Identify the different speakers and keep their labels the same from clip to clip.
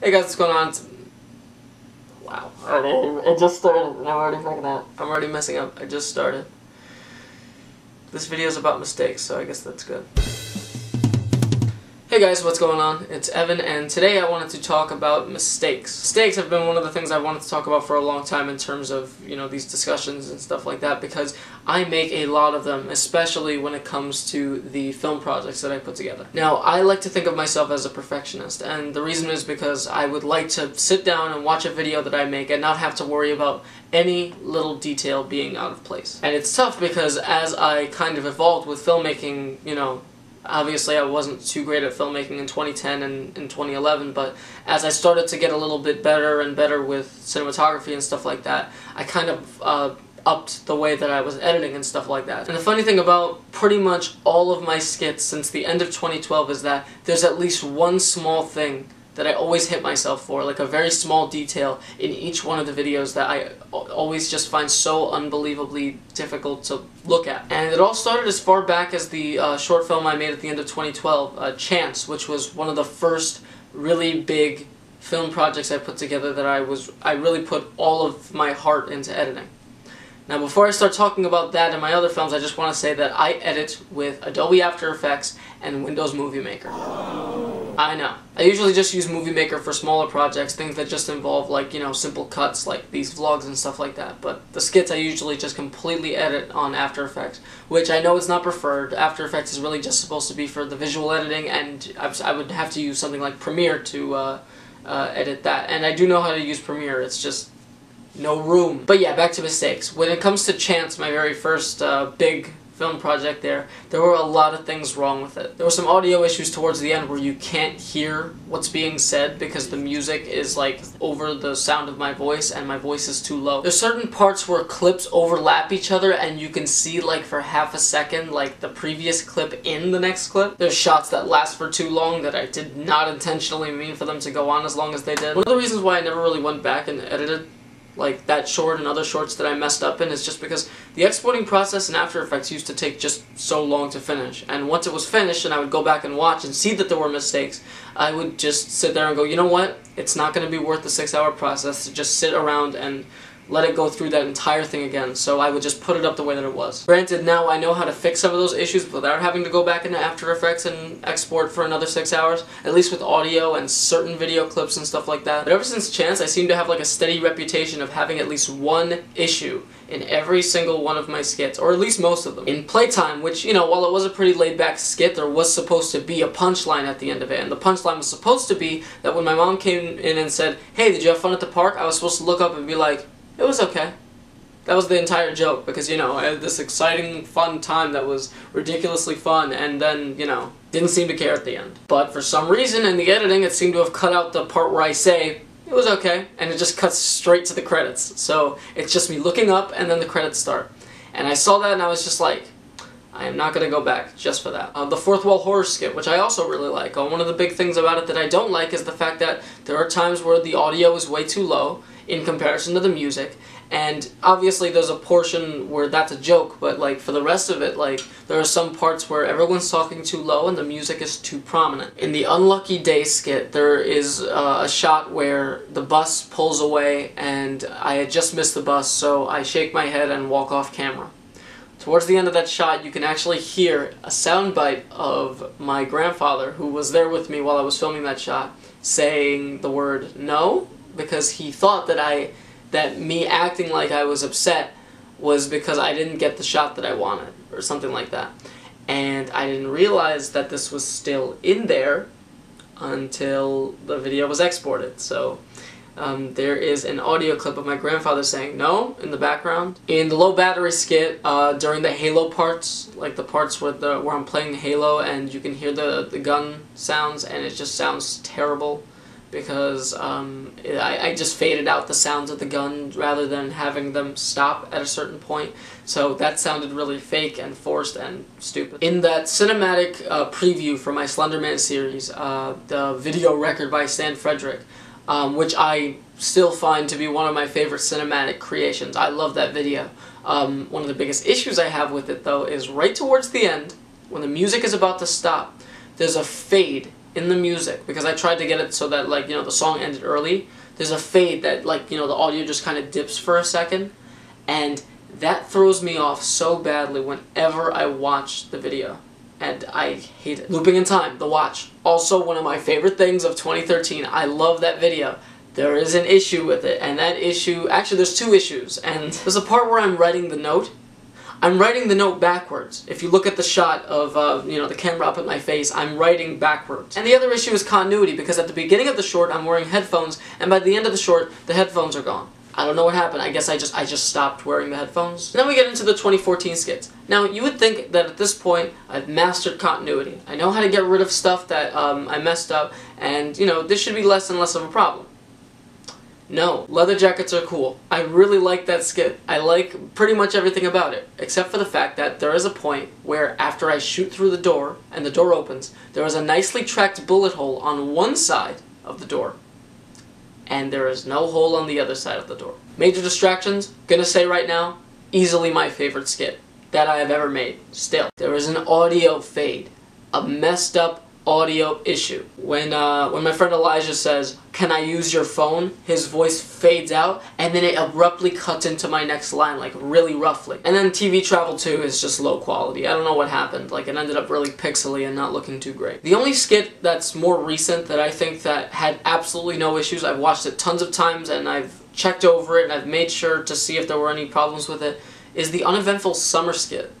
Speaker 1: Hey guys, what's going on? Wow, I just started and I'm already fucking up. I'm already messing up. I just started. This video is about mistakes, so I guess that's good. Hey guys, what's going on? It's Evan, and today I wanted to talk about mistakes. Mistakes have been one of the things I wanted to talk about for a long time in terms of, these discussions and stuff like that, because I make a lot of them, especially when it comes to the film projects that I put together. Now, I like to think of myself as a perfectionist, and the reason is because I would like to sit down and watch a video that I make and not have to worry about any little detail being out of place. And it's tough because as I kind of evolved with filmmaking, obviously I wasn't too great at filmmaking in 2010 and in 2011, but as I started to get a little bit better and better with cinematography and stuff like that, I kind of upped the way that I was editing and stuff like that. And the funny thing about pretty much all of my skits since the end of 2012 is that there's at least one small thing that I always hit myself for, like a very small detail in each one of the videos that I always just find so unbelievably difficult to look at. And it all started as far back as the short film I made at the end of 2012, Chance, which was one of the first really big film projects I put together that I really put all of my heart into editing. Now, before I start talking about that and my other films, I just want to say that I edit with Adobe After Effects and Windows Movie Maker. I know. I usually just use Movie Maker for smaller projects, things that just involve, simple cuts, like these vlogs and stuff like that. But the skits I usually just completely edit on After Effects, which I know is not preferred. After Effects is really just supposed to be for the visual editing, and I would have to use something like Premiere to edit that. And I do know how to use Premiere, it's just no room. But yeah, back to mistakes. When it comes to Chance, my very first big film project there were a lot of things wrong with it. There were some audio issues towards the end where you can't hear what's being said because the music is over the sound of my voice and my voice is too low. There's certain parts where clips overlap each other and you can see for half a second the previous clip in the next clip. There's shots that last for too long that I did not intentionally mean for them to go on as long as they did. One of the reasons why I never really went back and edited that short and other shorts that I messed up in is just because the exporting process in After Effects used to take just so long to finish. And once it was finished and I would go back and watch and see that there were mistakes, I would just sit there and go, you know what? It's not going to be worth the 6-hour process to just sit around and let it go through that entire thing again, so I would just put it up the way that it was. Granted, now I know how to fix some of those issues without having to go back into After Effects and export for another 6 hours, at least with audio and certain video clips and stuff like that. But ever since Chance, I seem to have a steady reputation of having at least one issue in every single one of my skits, or at least most of them. In Playtime, which, while it was a pretty laid-back skit, there was supposed to be a punchline at the end of it, and the punchline was supposed to be that when my mom came in and said, "Hey, did you have fun at the park?" I was supposed to look up and be like, "It was okay." That was the entire joke, because, I had this exciting, fun time that was ridiculously fun, and then, didn't seem to care at the end. But for some reason, in the editing, it seemed to have cut out the part where I say, "It was okay," and it just cuts straight to the credits. So, it's just me looking up, and then the credits start. And I saw that, and I was just like, I am not going to go back just for that. The Fourth Wall Horror skit, which I also really like. One of the big things about it that I don't like is the fact that there are times where the audio is way too low in comparison to the music, and obviously there's a portion where that's a joke, but for the rest of it, there are some parts where everyone's talking too low and the music is too prominent. In the Unlucky Day skit, there is a shot where the bus pulls away and I had just missed the bus, so I shake my head and walk off camera. Towards the end of that shot, you can actually hear a soundbite of my grandfather, who was there with me while I was filming that shot, saying the word "no," because he thought that me acting like I was upset was because I didn't get the shot that I wanted, or something like that. And I didn't realize that this was still in there until the video was exported. So there is an audio clip of my grandfather saying "no" in the background. In the Low Battery skit, during the Halo parts, the parts where I'm playing Halo and you can hear the gun sounds and it just sounds terrible, because I just faded out the sounds of the gun rather than having them stop at a certain point, so that sounded really fake and forced and stupid. In that cinematic preview for my Slenderman series, the video record by Stan Frederick, which I still find to be one of my favorite cinematic creations. I love that video. One of the biggest issues I have with it, though, is right towards the end, when the music is about to stop, there's a fade in the music, because I tried to get it so that, like, you know, the song ended early, there's a fade that, like, you know, the audio just kind of dips for a second, and that throws me off so badly whenever I watch the video. And I hate it. Looping in Time, The Watch. Also one of my favorite things of 2013. I love that video. There is an issue with it, and that issue, actually there's two issues, and there's a part where I'm writing the note. I'm writing the note backwards. If you look at the shot of, you know, the camera up at my face, I'm writing backwards. And the other issue is continuity, because at the beginning of the short I'm wearing headphones, and by the end of the short, the headphones are gone. I don't know what happened. I guess I just stopped wearing the headphones. And then we get into the 2014 skits. Now, you would think that at this point, I've mastered continuity. I know how to get rid of stuff that I messed up, and, you know, this should be less and less of a problem. No, leather jackets are cool. I really like that skit. I like pretty much everything about it, except for the fact that there is a point where after I shoot through the door, and the door opens, there is a nicely tracked bullet hole on one side of the door, and there is no hole on the other side of the door. Major distractions, gonna say right now, easily my favorite skit that I have ever made. Still, there is an audio fade, a messed up audio issue. When my friend Elijah says, "Can I use your phone?" his voice fades out, and then it abruptly cuts into my next line, like really roughly. And then TV Travel 2 is just low quality. I don't know what happened. Like, it ended up really pixely and not looking too great. The only skit that's more recent that I think that had absolutely no issues, I've watched it tons of times and I've checked over it and I've made sure to see if there were any problems with it, is the Uneventful Summer skit.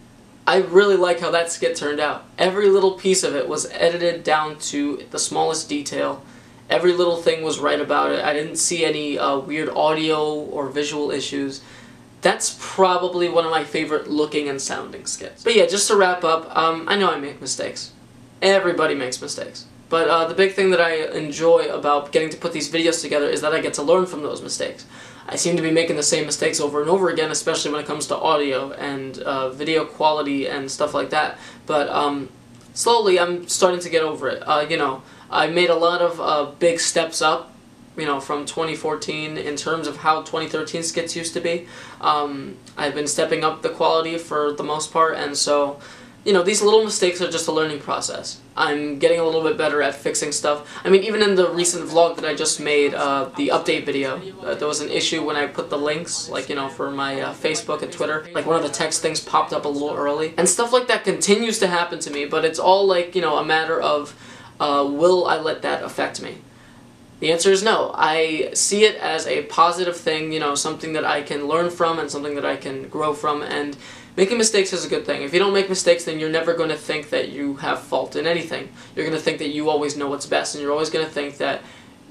Speaker 1: I really like how that skit turned out. Every little piece of it was edited down to the smallest detail. Every little thing was right about it. I didn't see any weird audio or visual issues. That's probably one of my favorite looking and sounding skits. But yeah, just to wrap up, I know I make mistakes. Everybody makes mistakes. But the big thing that I enjoy about getting to put these videos together is that I get to learn from those mistakes. I seem to be making the same mistakes over and over again, especially when it comes to audio and video quality and stuff like that. But slowly I'm starting to get over it. You know, I made a lot of big steps up, you know, from 2014 in terms of how 2013 skits used to be. I've been stepping up the quality for the most part, and so, you know, these little mistakes are just a learning process. I'm getting a little bit better at fixing stuff. I mean, even in the recent vlog that I just made, the update video, there was an issue when I put the links, like, you know, for my Facebook and Twitter. Like, one of the text things popped up a little early. And stuff like that continues to happen to me, but it's all, like, you know, a matter of, will I let that affect me? The answer is no. I see it as a positive thing, you know, something that I can learn from and something that I can grow from, and making mistakes is a good thing. If you don't make mistakes, then you're never going to think that you have fault in anything. You're going to think that you always know what's best, and you're always going to think that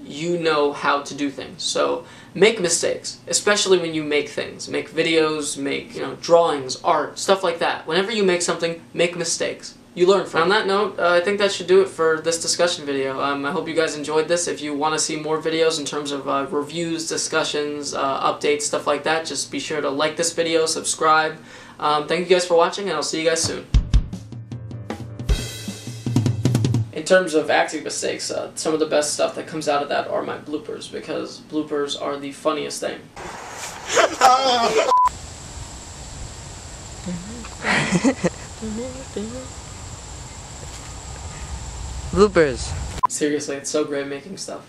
Speaker 1: you know how to do things. So make mistakes, especially when you make things. Make videos, make, you know, drawings, art, stuff like that. Whenever you make something, make mistakes. You learn from it. On that note, I think that should do it for this discussion video. I hope you guys enjoyed this. If you want to see more videos in terms of reviews, discussions, updates, stuff like that, just be sure to like this video, subscribe. Thank you guys for watching, and I'll see you guys soon. In terms of acting mistakes, some of the best stuff that comes out of that are my bloopers, because bloopers are the funniest thing.
Speaker 2: Bloopers.
Speaker 1: Seriously, it's so great making stuff.